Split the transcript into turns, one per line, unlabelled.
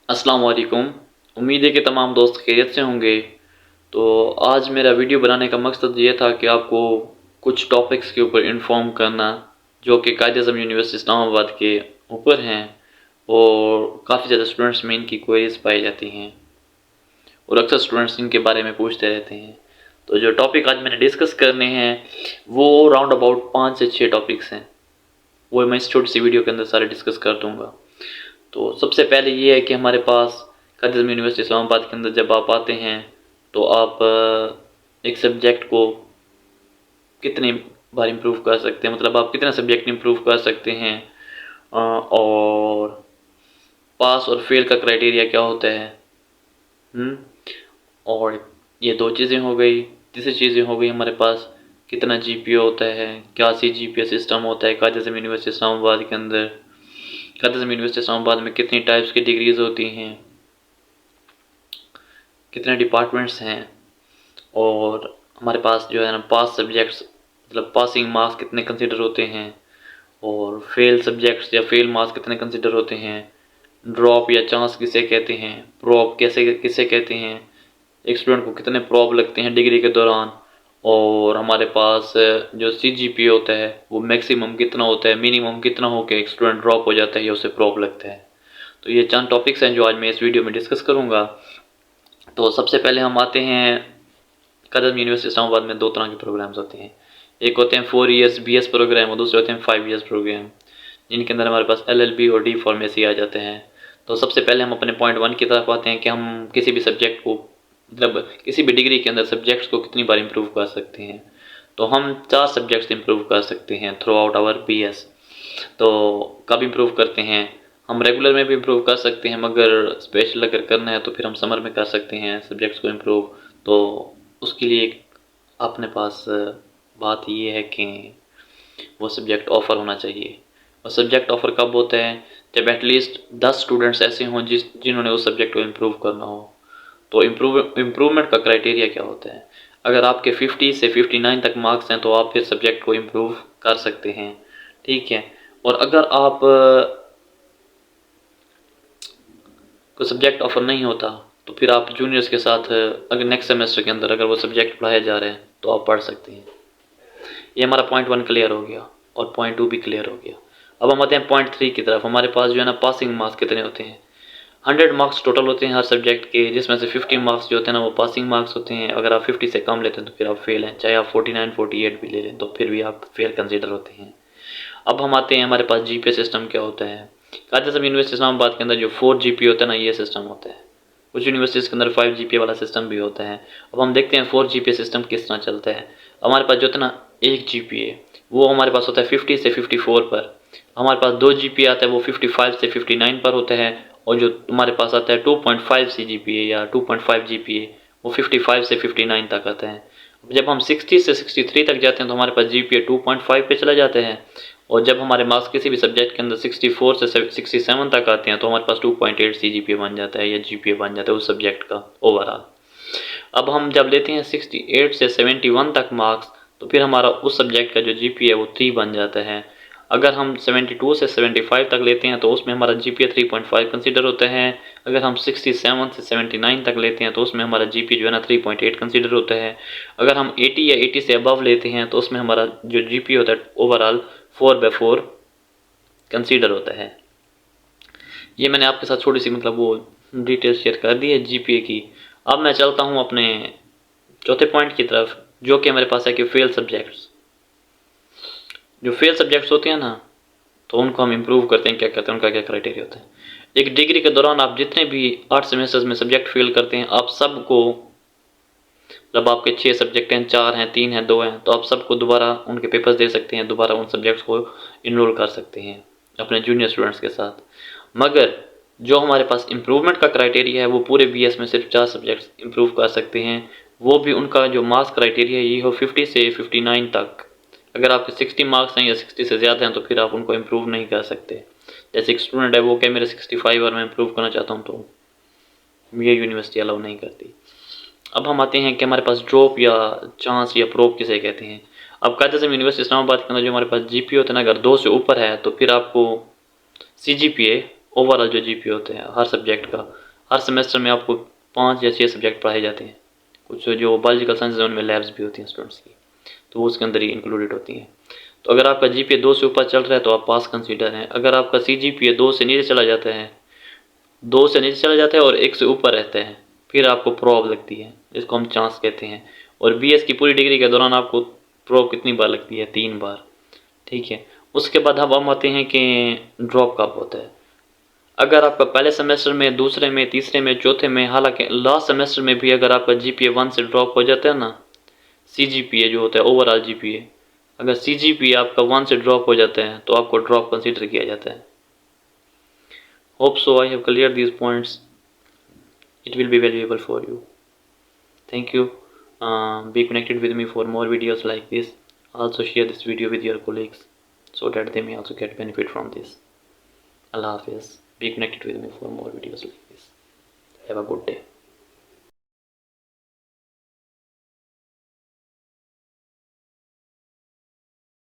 अस्सलाम वालेकुम। उम्मीद है कि तमाम दोस्त खैरियत से होंगे। तो आज मेरा वीडियो बनाने का मकसद ये था कि आपको कुछ टॉपिक्स के ऊपर इन्फॉर्म करना जो कि कायद-ए-आज़म यूनिवर्सिटी इस्लामाबाद के ऊपर हैं और काफ़ी ज़्यादा स्टूडेंट्स में इनकी क्वेरीज पाई जाती हैं और अक्सर स्टूडेंट्स इनके बारे में पूछते रहते हैं। तो जो टॉपिक आज मैंने डिस्कस करने हैं वो राउंड अबाउट 5 से 6 टॉपिक्स हैं, वो मैं इस छोटी सी वीडियो के अंदर सारे डिस्कस कर दूँगा। तो सबसे पहले ये है कि हमारे पास कायद-ए-आज़म यूनिवर्सिटी इस्लामाबाद के अंदर जब आप आते हैं तो आप एक सब्जेक्ट को कितनी बार इम्प्रूव कर सकते हैं, मतलब आप कितना सब्जेक्ट इम्प्रूव कर सकते हैं और पास और फेल का क्राइटेरिया क्या होता है। और ये 2 चीज़ें हो गई। तीसरी चीज़ें हो गई हमारे पास कितना जीपीए होता है, क्या सीजीपीए सिस्टम होता है कायद-ए-आज़म यूनिवर्सिटी इस्लामाबाद के अंदर, कायद-ए-आज़म यूनिवर्सिटी इस्लामाबाद में कितनी टाइप्स की डिग्रीज होती हैं, कितने डिपार्टमेंट्स हैं और हमारे पास जो है ना पास सब्जेक्ट्स मतलब पासिंग मार्क्स कितने कंसिडर होते हैं और फेल सब्जेक्ट्स या फेल मार्क्स कितने कंसिडर होते हैं, ड्रॉप या चांस किसे कहते हैं, प्रॉप कैसे किसे कहते हैं, एक स्टूडेंट को कितने प्रॉप लगते हैं डिग्री के दौरान, और हमारे पास जो सीजीपीए होता है वो मैक्सिमम कितना होता है, मिनिमम कितना हो के एक स्टूडेंट ड्रॉप हो जाता है या उसे प्रॉप लगता है। तो ये चंद टॉपिक्स हैं जो आज मैं इस वीडियो में डिस्कस करूँगा। तो सबसे पहले हम आते हैं कायद-ए-आज़म यूनिवर्सिटी इस्लामाबाद में 2 तरह के प्रोग्राम्स होते हैं। एक होते हैं 4 इयर्स बीएस प्रोग्राम और दूसरे होते हैं 5 इयर्स प्रोग्राम, जिनके अंदर हमारे पास एलएलबी और डी फार्मेसी आ जाते हैं। तो सबसे पहले हम अपने पॉइंट 1 की तरफ आते हैं कि हम किसी भी सब्जेक्ट को मतलब किसी भी डिग्री के अंदर सब्जेक्ट्स को कितनी बार इम्प्रूव कर सकते हैं। तो हम 4 सब्जेक्ट्स इम्प्रूव कर सकते हैं थ्रू आउट आवर बीएस। तो कब इम्प्रूव करते हैं? हम रेगुलर में भी इम्प्रूव कर सकते हैं, मगर स्पेशल अगर करना है तो फिर हम समर में कर सकते हैं सब्जेक्ट्स को इम्प्रूव। तो उसके लिए अपने पास बात ये है कि वो सब्जेक्ट ऑफ़र होना चाहिए। और सब्जेक्ट ऑफ़र कब होता है? जब एटलीस्ट 10 स्टूडेंट्स ऐसे हों जिन्होंने उस सब्जेक्ट को इम्प्रूव करना हो। तो इम्प्रूवमेंट का क्राइटेरिया क्या होता है? अगर आपके 50 से 59 तक मार्क्स हैं तो आप फिर सब्जेक्ट को इम्प्रूव कर सकते हैं, ठीक है। और अगर आप कोई सब्जेक्ट ऑफर नहीं होता तो फिर आप जूनियर्स के साथ अगर नेक्स्ट सेमेस्टर के अंदर अगर वो सब्जेक्ट पढ़ाए जा रहे हैं तो आप पढ़ सकते हैं। ये हमारा पॉइंट 1 क्लियर हो गया और पॉइंट 2 भी क्लियर हो गया। अब हम आते हैं पॉइंट 3 की तरफ। हमारे पास जो है ना पासिंग मार्क्स कितने होते हैं? 100 मार्क्स टोटल होते हैं हर सब्जेक्ट के, जिसमें से 50 मार्क्स जो होते हैं ना वो पासिंग मार्क्स होते हैं। अगर आप 50 से कम लेते हैं तो फिर आप फेल हैं, चाहे आप 49 48 भी ले लें तो फिर भी आप फेल कंसिडर होते हैं। अब हम आते हैं हमारे पास जीपीए सिस्टम क्या होता है। कायद-ए-आज़म यूनिवर्सिटी इस्लामाबाद के अंदर जो 4 जीपीए होता है ना ये सिस्टम होता है। कुछ यूनिवर्सिटीज़ के अंदर 5 जीपीए वाला सिस्टम भी होता है। अब हम देखते हैं 4 जीपीए सिस्टम किस तरह चलता है। हमारे पास जो होता है ना 1 जीपीए वो हमारे पास होता है 50 से 54 पर। हमारे पास 2 जीपीए आता है वो 55 से 59 पर होता है। और जो तुम्हारे पास आता है 2.5 सीजीपीए या 2.5 जीपीए वो 55 से 59 तक आता है। जब हम 60 से 63 तक जाते हैं तो हमारे पास जीपीए 2.5 पे चला जाता है। और जब हमारे मार्क्स किसी भी सब्जेक्ट के अंदर 64 से 67 तक आते हैं तो हमारे पास 2.8 सीजीपीए बन जाता है या जीपीए बन जाता है उस सब्जेक्ट का ओवरऑल। अब हम जब लेते हैं 68 से 71 तक मार्क्स तो फिर हमारा उस सब्जेक्ट का जो जीपीए है वो 3 बन जाता है। अगर हम 72 से 75 तक लेते हैं तो उसमें हमारा जीपीए 3.5 कंसीडर होता है। अगर हम 67 से 79 तक लेते हैं तो उसमें हमारा जीपीए जो है ना 3.8 कंसीडर होता है। अगर हम 80 या 80 से अबव लेते हैं तो उसमें हमारा जो जीपीए होता है ओवरऑल 4/4 कंसीडर होता है। ये मैंने आपके साथ छोटी सी मतलब वो डिटेल्स शेयर कर दी है जीपीए की। अब मैं चलता हूँ अपने चौथे पॉइंट की तरफ जो कि हमारे पास है कि फेल सब्जेक्ट्स। जो फेल सब्जेक्ट्स होते हैं ना तो उनको हम इम्प्रूव करते हैं, क्या करते हैं, उनका क्या क्राइटेरिया होता है। एक डिग्री के दौरान आप जितने भी 8 सेमेस्टर्स में सब्जेक्ट फेल करते हैं आप सबको, जब आपके 6 सब्जेक्ट हैं, 4 हैं, 3 हैं, 2 हैं, तो आप सबको दोबारा उनके पेपर्स दे सकते हैं, दोबारा उन सब्जेक्ट्स को इनरोल कर सकते हैं अपने जूनियर स्टूडेंट्स के साथ। मगर जो हमारे पास इम्प्रूवमेंट का क्राइटेरिया है वो पूरे बीएस में सिर्फ 4 सब्जेक्ट्स इम्प्रूव कर सकते हैं। वो भी उनका जो मार्क्स क्राइटेरिया है ये हो 50 से 59 तक। अगर आपके 60 मार्क्स हैं या 60 से ज़्यादा हैं तो फिर आप उनको इम्प्रूव नहीं कर सकते। जैसे एक स्टूडेंट है वो क्या मेरे 65 और मैं इम्प्रूव करना चाहता हूँ तो ये यूनिवर्सिटी अलाउ नहीं करती। अब हम आते हैं कि हमारे पास ड्रॉप या चांस या प्रोप किसे कहते हैं। अब कायद-ए-आज़म यूनिवर्सिटी इस्लामाबाद के अंदर जो हमारे पास जीपीए होता है ना अगर 2 से ऊपर है तो फिर आपको सीजीपीए ओवरऑल जो जीपीए होते हैं हर सब्जेक्ट का, हर सेमेस्टर में आपको 5 या 6 सब्जेक्ट पढ़ाए जाते हैं। कुछ जो बायोलॉजिकल साइंस उनमें लैब्स भी होती हैं स्टूडेंट्स की, तो वो उसके अंदर ही इंक्लूडेड होती हैं। तो अगर आपका जीपीए 2 से ऊपर चल रहा है तो आप पास कंसीडर हैं। अगर आपका सीजीपीए 2 से नीचे चला जाता है, 2 से नीचे चला जाता है और 1 से ऊपर रहता है, फिर आपको प्रोब लगती है, जिसको हम चांस कहते हैं। और बीएस की पूरी डिग्री के दौरान आपको प्रोब कितनी बार लगती है? 3 बार। ठीक है। उसके बाद अब हम आते हैं कि ड्रॉप कब होता है। अगर आपका पहले सेमेस्टर में, दूसरे में, तीसरे में, चौथे में, हालांकि लास्ट सेमेस्टर में भी अगर आपका जीपीए 1 से ड्रॉप हो जाता है ना, सीजीपीए जो होता है ओवरऑल जीपीए, अगर सीजीपीए आपका 1 से ड्रॉप हो जाता है तो आपको ड्रॉप कंसीडर किया जाता है। Hope so I have clear these points, it will be valuable for you. Thank you. Be connected with me for more videos like this. Also share this video with your colleagues so that they may also get benefit from this. Allah Hafiz. Be connected with me for more videos like this. Have a good day.